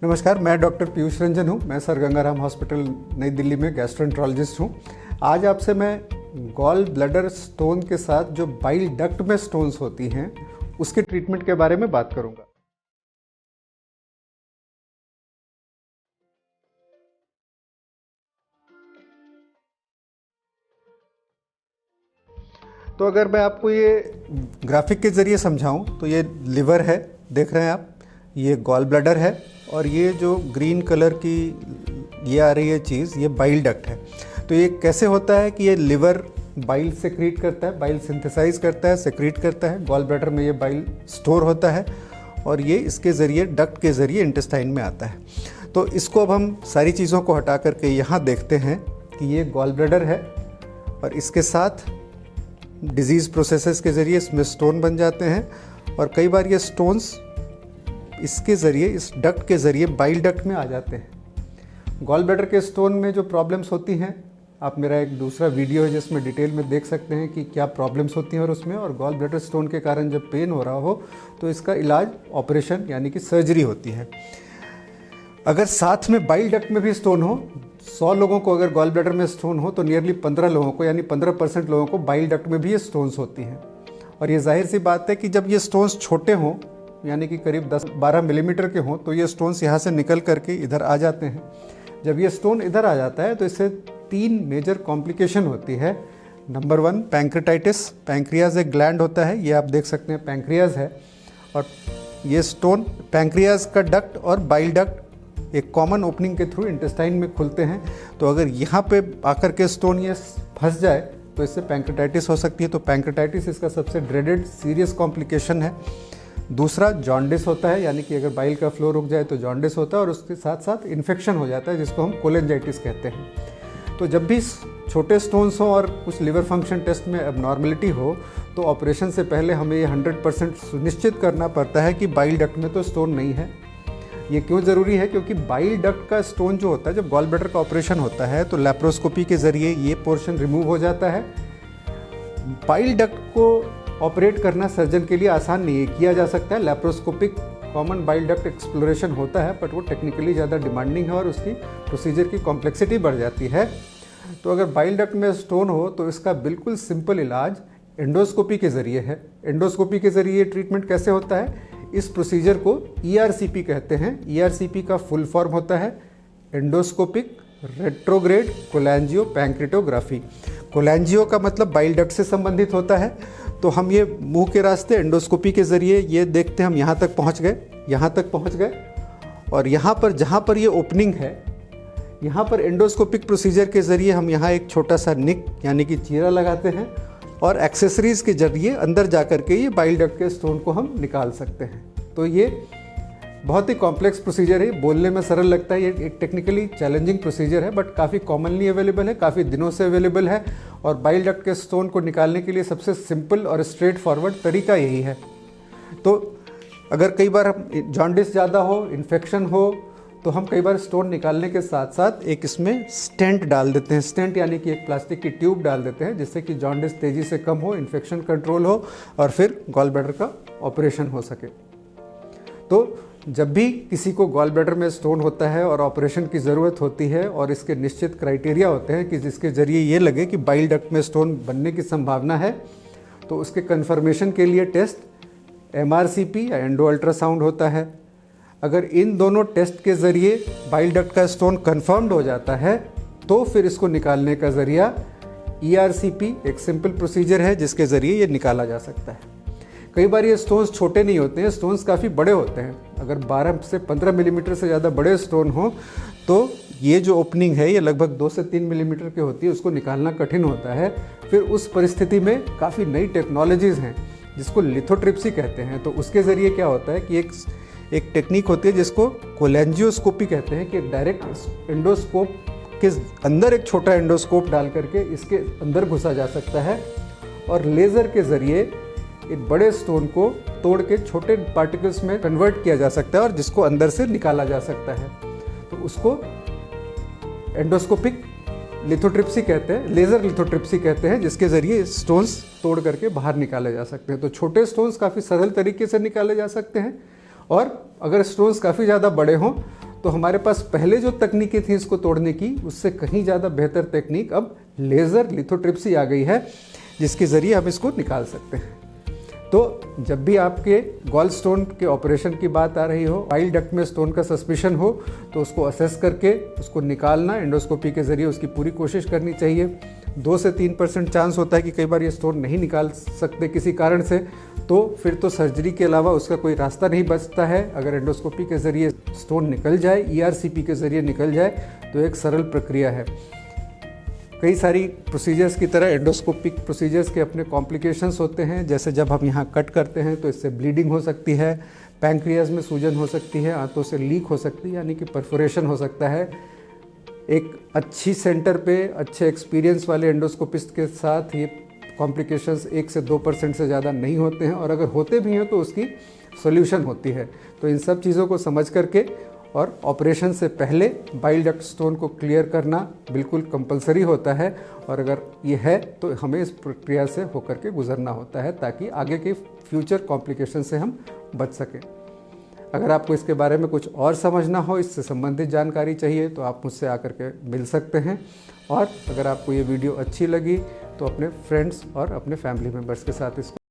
नमस्कार, मैं डॉक्टर पीयूष रंजन हूँ। मैं सर गंगाराम हॉस्पिटल नई दिल्ली में गैस्ट्रोएंटरोलॉजिस्ट हूँ। आज आपसे मैं गॉल ब्लैडर स्टोन के साथ जो बाइल डक्ट में स्टोन्स होती हैं उसके ट्रीटमेंट के बारे में बात करूँगा। तो अगर मैं आपको ये ग्राफिक के ज़रिए समझाऊं तो ये लिवर है, देख रहे हैं आप, ये गॉल ब्लैडर है और ये जो ग्रीन कलर की ये आ रही है चीज़, ये बाइल डक्ट है। तो ये कैसे होता है कि ये लिवर बाइल सेक्रीट करता है, बाइल सिंथेसाइज करता है, सेक्रीट करता है, गॉल ब्लैडर में ये बाइल स्टोर होता है और ये इसके ज़रिए डक्ट के ज़रिए इंटेस्टाइन में आता है। तो इसको अब हम सारी चीज़ों को हटा करके यहाँ देखते हैं कि ये गॉल ब्लैडर है और इसके साथ डिजीज़ प्रोसेसेस के ज़रिए इसमें स्टोन बन जाते हैं और कई बार ये स्टोन्स इसके ज़रिए, इस डक्ट के ज़रिए बाइल डक्ट में आ जाते हैं। गॉल ब्लैडर के स्टोन में जो प्रॉब्लम्स होती हैं, आप मेरा एक दूसरा वीडियो है जिसमें डिटेल में देख सकते हैं कि क्या प्रॉब्लम्स होती हैं और उसमें, और गॉल ब्लैडर स्टोन के कारण जब पेन हो रहा हो तो इसका इलाज ऑपरेशन यानी कि सर्जरी होती है। अगर साथ में बाइल डक्ट में भी स्टोन हो, 100 लोगों को अगर गॉल ब्लैडर में स्टोन हो तो नियरली 15 लोगों को यानी 15% लोगों को बाइल डक्ट में भी ये स्टोन्स होती हैं। और ये जाहिर सी बात है कि जब ये स्टोन्स छोटे हों यानी कि करीब 10-12 मिलीमीटर के हों तो ये स्टोन्स यहाँ से निकल करके इधर आ जाते हैं। जब ये स्टोन इधर आ जाता है तो इससे 3 मेजर कॉम्प्लिकेशन होती है। Number 1 pancreatitis. पैंक्रियाज एक ग्लैंड होता है, ये आप देख सकते हैं पैंक्रियाज है, और ये स्टोन पैंक्रियाज का डक्ट और बाइल डक्ट एक कॉमन ओपनिंग के थ्रू इंटेस्टाइन में खुलते हैं। तो अगर यहाँ पे आकर के स्टोन ये फंस जाए तो इससे पैंक्रेटाइटिस हो सकती है। तो पैंक्रेटाइटिस इसका सबसे ड्रेडेड सीरियस कॉम्प्लिकेशन है। दूसरा जॉन्डिस होता है, यानी कि अगर बाइल का फ्लो रुक जाए तो जॉन्डिस होता है और उसके साथ साथ इन्फेक्शन हो जाता है जिसको हम कोलेंजाइटिस कहते हैं। तो जब भी छोटे स्टोन्स हों और कुछ लिवर फंक्शन टेस्ट में एबनॉर्मलिटी हो तो ऑपरेशन से पहले हमें ये 100% सुनिश्चित करना पड़ता है कि बाइल डक्ट में तो स्टोन नहीं है। ये क्यों ज़रूरी है? क्योंकि बाइल डक्ट का स्टोन जो होता है, जब गॉल ब्लैडर का ऑपरेशन होता है तो लैप्रोस्कोपी के ज़रिए ये पोर्शन रिमूव हो जाता है। बाइल डक्ट को ऑपरेट करना सर्जन के लिए आसान नहीं है, किया जा सकता है, laparoscopic common bile duct exploration होता है, बट वो टेक्निकली ज़्यादा डिमांडिंग है और उसकी प्रोसीजर की कॉम्प्लेक्सिटी बढ़ जाती है। तो अगर बाइल डक्ट में स्टोन हो तो इसका बिल्कुल सिंपल इलाज एंडोस्कोपी के ज़रिए है। एंडोस्कोपी के ज़रिए ट्रीटमेंट कैसे होता है? इस प्रोसीजर को ERCP कहते हैं। ERCP का फुल फॉर्म होता है एंडोस्कोपिक रेट्रोग्रेड कोलैंजियो पैंक्रेटोग्राफी। कोलैंजियो का मतलब बाइल डक्ट से संबंधित होता है। तो हम ये मुंह के रास्ते एंडोस्कोपी के ज़रिए ये देखते हैं, हम यहाँ तक पहुँच गए, यहाँ तक पहुँच गए, और यहाँ पर जहाँ पर ये ओपनिंग है, यहाँ पर एंडोस्कोपिक प्रोसीजर के ज़रिए हम यहाँ एक छोटा सा निक यानी कि चीरा लगाते हैं और एक्सेसरीज़ के जरिए अंदर जा कर के ये बाइल डक्ट के स्टोन को हम निकाल सकते हैं। तो ये बहुत ही कॉम्प्लेक्स प्रोसीजर है। बोलने में सरल लगता है, ये एक टेक्निकली चैलेंजिंग प्रोसीजर है, बट काफ़ी कॉमनली अवेलेबल है, काफ़ी दिनों से अवेलेबल है। और बाइल डक्ट के स्टोन को निकालने के लिए सबसे सिंपल और स्ट्रेट फॉरवर्ड तरीका यही है। तो अगर कई बार जॉन्डिस ज़्यादा हो, इन्फेक्शन हो, तो हम कई बार स्टोन निकालने के साथ साथ एक इसमें स्टेंट डाल देते हैं। स्टेंट यानी कि एक प्लास्टिक की ट्यूब डाल देते हैं जिससे कि जॉन्डिस तेज़ी से कम हो, इन्फेक्शन कंट्रोल हो और फिर गॉल ब्लैडर का ऑपरेशन हो सके। तो जब भी किसी को गॉल ब्लैडर में स्टोन होता है और ऑपरेशन की ज़रूरत होती है और इसके निश्चित क्राइटेरिया होते हैं कि जिसके ज़रिए ये लगे कि बाइल डक्ट में स्टोन बनने की संभावना है, तो उसके कन्फर्मेशन के लिए टेस्ट MRCP या एंडो अल्ट्रासाउंड होता है। अगर इन दोनों टेस्ट के ज़रिए बाइल डक्ट का स्टोन कन्फर्म्ड हो जाता है तो फिर इसको निकालने का ज़रिया ERCP एक सिंपल प्रोसीजर है जिसके ज़रिए ये निकाला जा सकता है। कई बार ये स्टोन्स छोटे नहीं होते हैं, स्टोन्स काफ़ी बड़े होते हैं। अगर 12 से 15 मिलीमीटर से ज़्यादा बड़े स्टोन हो तो ये जो ओपनिंग है ये लगभग 2 से 3 मिलीमीटर की होती है, उसको निकालना कठिन होता है। फिर उस परिस्थिति में काफ़ी नई टेक्नोलॉजीज़ हैं जिसको लिथोट्रिप्सी कहते हैं। तो उसके ज़रिए क्या होता है कि एक टेक्निक होती है जिसको कोलेंजियोस्कोपी कहते हैं, कि डायरेक्ट एंडोस्कोप के अंदर एक छोटा एंडोस्कोप डाल करके इसके अंदर घुसा जा सकता है और लेज़र के ज़रिए एक बड़े स्टोन को तोड़ के छोटे पार्टिकल्स में कन्वर्ट किया जा सकता है और जिसको अंदर से निकाला जा सकता है। तो उसको एंडोस्कोपिक लिथोट्रिप्सी कहते हैं, लेज़र लिथोट्रिप्सी कहते हैं, जिसके ज़रिए स्टोन्स तोड़ करके बाहर निकाले जा सकते हैं। तो छोटे स्टोन्स काफ़ी सरल तरीके से निकाले जा सकते हैं और अगर स्टोन्स काफ़ी ज़्यादा बड़े हों तो हमारे पास पहले जो तकनीकें थी इसको तोड़ने की, उससे कहीं ज़्यादा बेहतर टेक्निक अब लेज़र लिथोट्रिप्सी आ गई है, जिसके ज़रिए हम इसको निकाल सकते हैं। तो जब भी आपके गॉल स्टोन के ऑपरेशन की बात आ रही हो, बाइल डक्ट में स्टोन का सस्पिशन हो, तो उसको असेस करके उसको निकालना, एंडोस्कोपी के ज़रिए उसकी पूरी कोशिश करनी चाहिए। 2 से 3% चांस होता है कि कई बार ये स्टोन नहीं निकाल सकते किसी कारण से, तो फिर तो सर्जरी के अलावा उसका कोई रास्ता नहीं बचता है। अगर एंडोस्कोपी के ज़रिए स्टोन निकल जाए, ERCP के ज़रिए निकल जाए, तो एक सरल प्रक्रिया है। कई सारी प्रोसीजर्स की तरह एंडोस्कोपिक प्रोसीजर्स के अपने कॉम्प्लिकेशंस होते हैं, जैसे जब हम यहाँ कट करते हैं तो इससे ब्लीडिंग हो सकती है, पैंक्रियाज में सूजन हो सकती है, आंतों से लीक हो सकती है, यानी कि परफोरेशन हो सकता है। एक अच्छी सेंटर पे अच्छे एक्सपीरियंस वाले एंडोस्कोपिस्ट के साथ ये कॉम्प्लिकेशंस 1 से 2% से ज़्यादा नहीं होते हैं, और अगर होते भी हैं तो उसकी सॉल्यूशन होती है। तो इन सब चीज़ों को समझ करके और ऑपरेशन से पहले बाइल डक्ट स्टोन को क्लियर करना बिल्कुल कंपलसरी होता है, और अगर ये है तो हमें इस प्रक्रिया से होकर के गुजरना होता है, ताकि आगे के फ्यूचर कॉम्प्लिकेशन से हम बच सकें। अगर आपको इसके बारे में कुछ और समझना हो, इससे संबंधित जानकारी चाहिए, तो आप मुझसे आकर के मिल सकते हैं। और अगर आपको ये वीडियो अच्छी लगी तो अपने फ्रेंड्स और अपने फैमिली मेम्बर्स के साथ इसको